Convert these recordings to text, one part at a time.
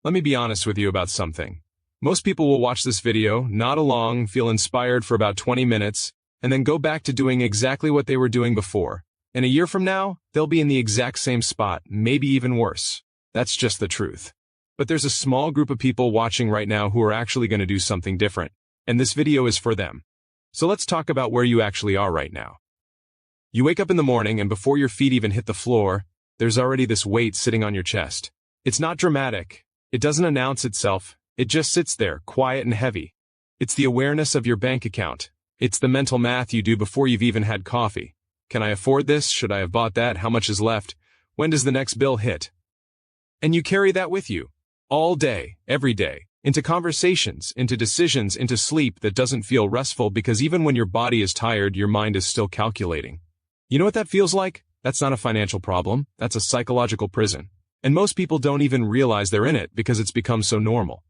Let me be honest with you about something. Most people will watch this video, nod along, feel inspired for about 20 minutes, and then go back to doing exactly what they were doing before. And a year from now, they'll be in the exact same spot, maybe even worse. That's just the truth. But there's a small group of people watching right now who are actually going to do something different, and this video is for them. So let's talk about where you actually are right now. You wake up in the morning, and before your feet even hit the floor, there's already this weight sitting on your chest. It's not dramatic. It doesn't announce itself. It just sits there, quiet and heavy. It's the awareness of your bank account. It's the mental math you do before you've even had coffee. Can I afford this? Should I have bought that? How much is left? When does the next bill hit? And you carry that with you. All day, every day. Into conversations, into decisions, into sleep that doesn't feel restful because even when your body is tired, your mind is still calculating. You know what that feels like? That's not a financial problem. That's a psychological prison. And most people don't even realize they're in it because it's become so normal.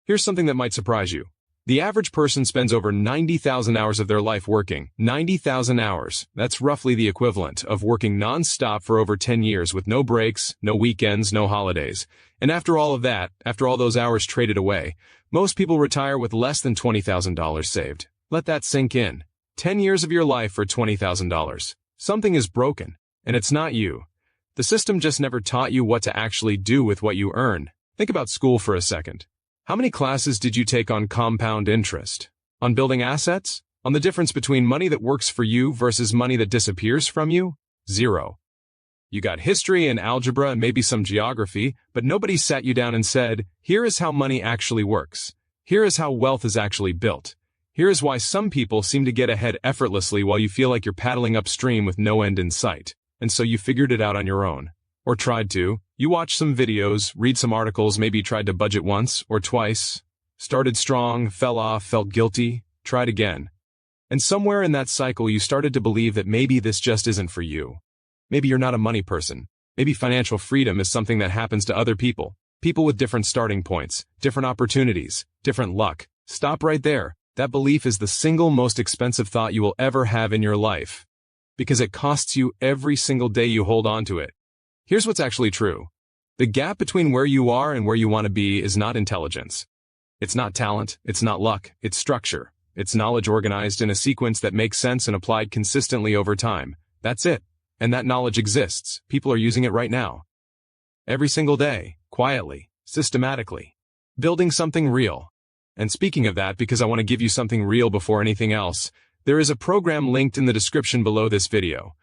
Here's something that might surprise you. The average person spends over 90,000 hours of their life working. 90,000 hours. That's roughly the equivalent of working non-stop for over 10 years with no breaks, no weekends, no holidays. And after all of that, after all those hours traded away, most people retire with less than $20,000 saved. Let that sink in. 10 years of your life for $20,000. Something is broken, and it's not you. The system just never taught you what to actually do with what you earn. Think about school for a second. How many classes did you take on compound interest? On building assets? On the difference between money that works for you versus money that disappears from you? Zero. You got history and algebra and maybe some geography, but nobody sat you down and said, here is how money actually works. Here is how wealth is actually built. Here is why some people seem to get ahead effortlessly while you feel like you're paddling upstream with no end in sight. And so you figured it out on your own. Or tried to. You watched some videos, read some articles, maybe tried to budget once or twice, started strong, fell off, felt guilty, tried again. And somewhere in that cycle you started to believe that maybe this just isn't for you. Maybe you're not a money person. Maybe financial freedom is something that happens to other people. People with different starting points, different opportunities, different luck. Stop right there. That belief is the single most expensive thought you will ever have in your life. Because it costs you every single day you hold on to it. Here's what's actually true. The gap between where you are and where you want to be is not intelligence. It's not talent, it's not luck, it's structure. It's knowledge organized in a sequence that makes sense and applied consistently over time. That's it. And that knowledge exists. People are using it right now. Every single day, quietly, systematically. Building something real. And speaking of that, because I want to give you something real before anything else, there is a program linked in the description below this video.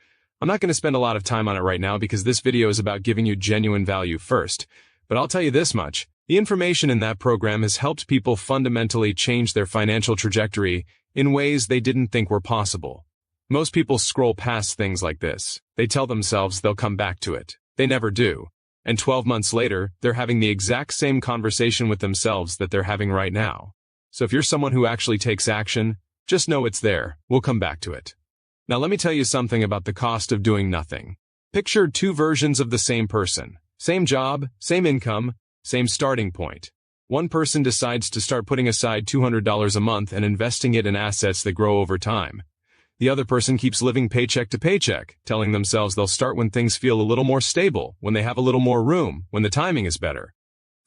I'm not going to spend a lot of time on it right now because this video is about giving you genuine value first, but I'll tell you this much. The information in that program has helped people fundamentally change their financial trajectory in ways they didn't think were possible. Most people scroll past things like this. They tell themselves they'll come back to it. They never do. And 12 months later, they're having the exact same conversation with themselves that they're having right now. So if you're someone who actually takes action, just know it's there. We'll come back to it. Now let me tell you something about the cost of doing nothing. Picture two versions of the same person. Same job, same income, same starting point. One person decides to start putting aside $200 a month and investing it in assets that grow over time. The other person keeps living paycheck to paycheck, telling themselves they'll start when things feel a little more stable, when they have a little more room, when the timing is better.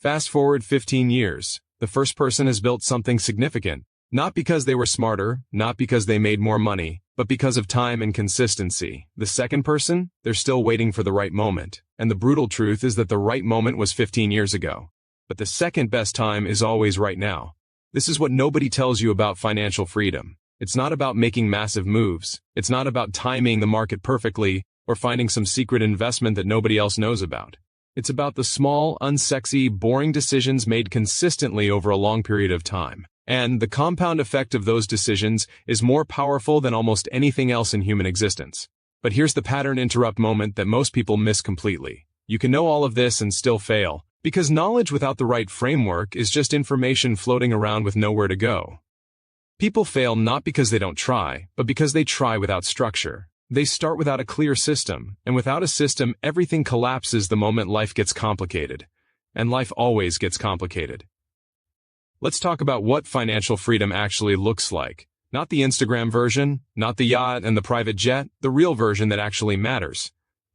Fast forward 15 years. The first person has built something significant. Not because they were smarter, not because they made more money, but because of time and consistency. The second person, they're still waiting for the right moment. And the brutal truth is that the right moment was 15 years ago. But the second best time is always right now. This is what nobody tells you about financial freedom. It's not about making massive moves. It's not about timing the market perfectly or finding some secret investment that nobody else knows about. It's about the small, unsexy, boring decisions made consistently over a long period of time. And the compound effect of those decisions is more powerful than almost anything else in human existence. But here's the pattern interrupt moment that most people miss completely. You can know all of this and still fail, because knowledge without the right framework is just information floating around with nowhere to go. People fail not because they don't try, but because they try without structure. They start without a clear system, and without a system, everything collapses the moment life gets complicated. And life always gets complicated. Let's talk about what financial freedom actually looks like. Not the Instagram version, not the yacht and the private jet, the real version that actually matters.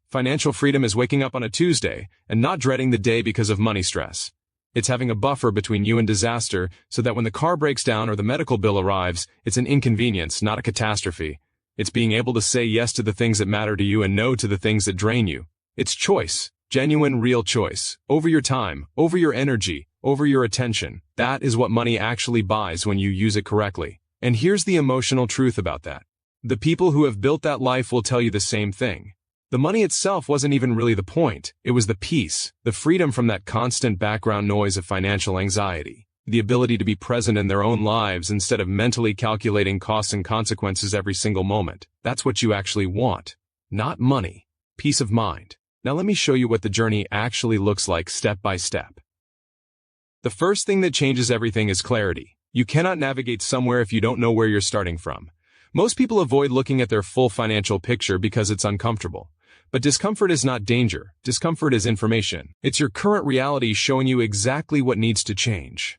Financial freedom is waking up on a Tuesday and not dreading the day because of money stress. It's having a buffer between you and disaster so that when the car breaks down or the medical bill arrives, it's an inconvenience, not a catastrophe. It's being able to say yes to the things that matter to you and no to the things that drain you. It's choice, genuine, real choice, over your time, over your energy, over your attention. That is what money actually buys when you use it correctly. And here's the emotional truth about that. The people who have built that life will tell you the same thing. The money itself wasn't even really the point. It was the peace, the freedom from that constant background noise of financial anxiety, the ability to be present in their own lives instead of mentally calculating costs and consequences every single moment. That's what you actually want. Not money. Peace of mind. Now let me show you what the journey actually looks like step by step. The first thing that changes everything is clarity. You cannot navigate somewhere if you don't know where you're starting from. Most people avoid looking at their full financial picture because it's uncomfortable. But discomfort is not danger. Discomfort is information. It's your current reality showing you exactly what needs to change.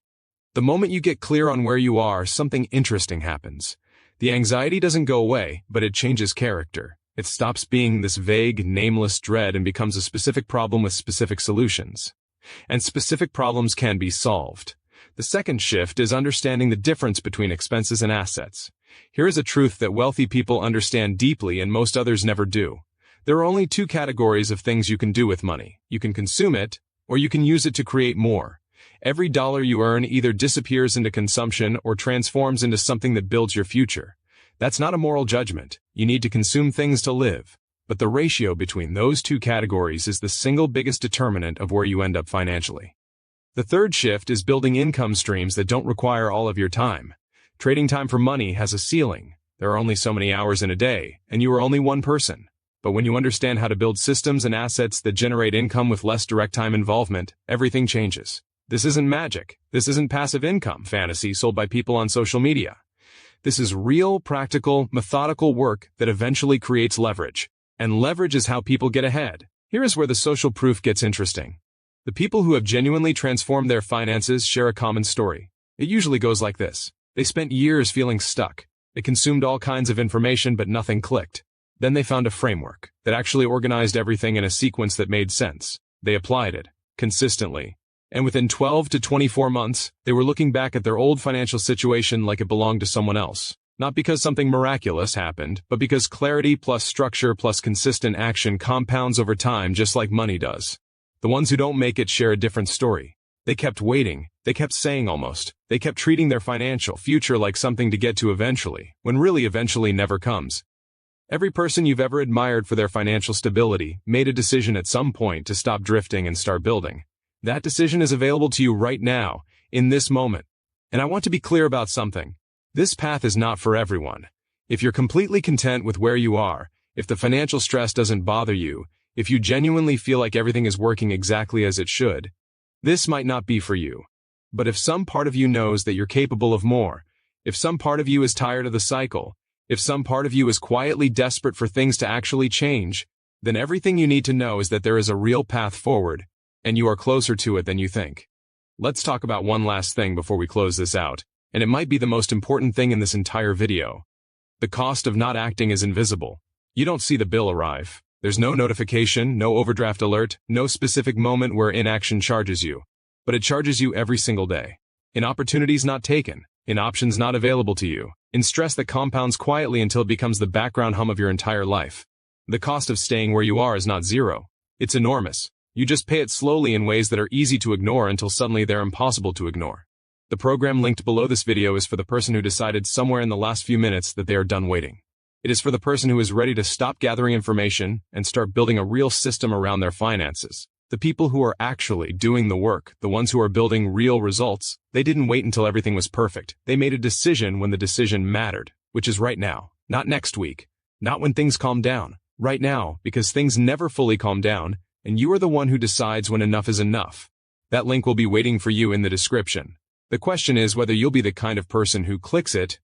The moment you get clear on where you are, something interesting happens. The anxiety doesn't go away, but it changes character. It stops being this vague, nameless dread and becomes a specific problem with specific solutions. And specific problems can be solved. The second shift is understanding the difference between expenses and assets. Here is a truth that wealthy people understand deeply and most others never do. There are only two categories of things you can do with money. You can consume it, or you can use it to create more. Every dollar you earn either disappears into consumption or transforms into something that builds your future. That's not a moral judgment. You need to consume things to live. But the ratio between those two categories is the single biggest determinant of where you end up financially. The third shift is building income streams that don't require all of your time. Trading time for money has a ceiling. There are only so many hours in a day, and you are only one person. But when you understand how to build systems and assets that generate income with less direct time involvement, everything changes. This isn't magic. This isn't passive income fantasy sold by people on social media. This is real, practical, methodical work that eventually creates leverage. And leverage is how people get ahead. Here is where the social proof gets interesting. The people who have genuinely transformed their finances share a common story. It usually goes like this. They spent years feeling stuck. They consumed all kinds of information, but nothing clicked. Then they found a framework that actually organized everything in a sequence that made sense. They applied it, consistently. And within 12 to 24 months, they were looking back at their old financial situation like it belonged to someone else. Not because something miraculous happened, but because clarity plus structure plus consistent action compounds over time just like money does. The ones who don't make it share a different story. They kept waiting. They kept saying almost. They kept treating their financial future like something to get to eventually, when really eventually never comes. Every person you've ever admired for their financial stability made a decision at some point to stop drifting and start building. That decision is available to you right now, in this moment. And I want to be clear about something. This path is not for everyone. If you're completely content with where you are, if the financial stress doesn't bother you, if you genuinely feel like everything is working exactly as it should, this might not be for you. But if some part of you knows that you're capable of more, if some part of you is tired of the cycle, if some part of you is quietly desperate for things to actually change, then everything you need to know is that there is a real path forward, and you are closer to it than you think. Let's talk about one last thing before we close this out, and it might be the most important thing in this entire video. The cost of not acting is invisible. You don't see the bill arrive. There's no notification, no overdraft alert, no specific moment where inaction charges you. But it charges you every single day. In opportunities not taken, in options not available to you, in stress that compounds quietly until it becomes the background hum of your entire life. The cost of staying where you are is not zero. It's enormous. You just pay it slowly in ways that are easy to ignore until suddenly they're impossible to ignore. The program linked below this video is for the person who decided somewhere in the last few minutes that they are done waiting. It is for the person who is ready to stop gathering information and start building a real system around their finances. The people who are actually doing the work, the ones who are building real results, they didn't wait until everything was perfect. They made a decision when the decision mattered, which is right now, not next week, not when things calm down, right now, because things never fully calm down, and you are the one who decides when enough is enough. That link will be waiting for you in the description. The question is whether you'll be the kind of person who clicks it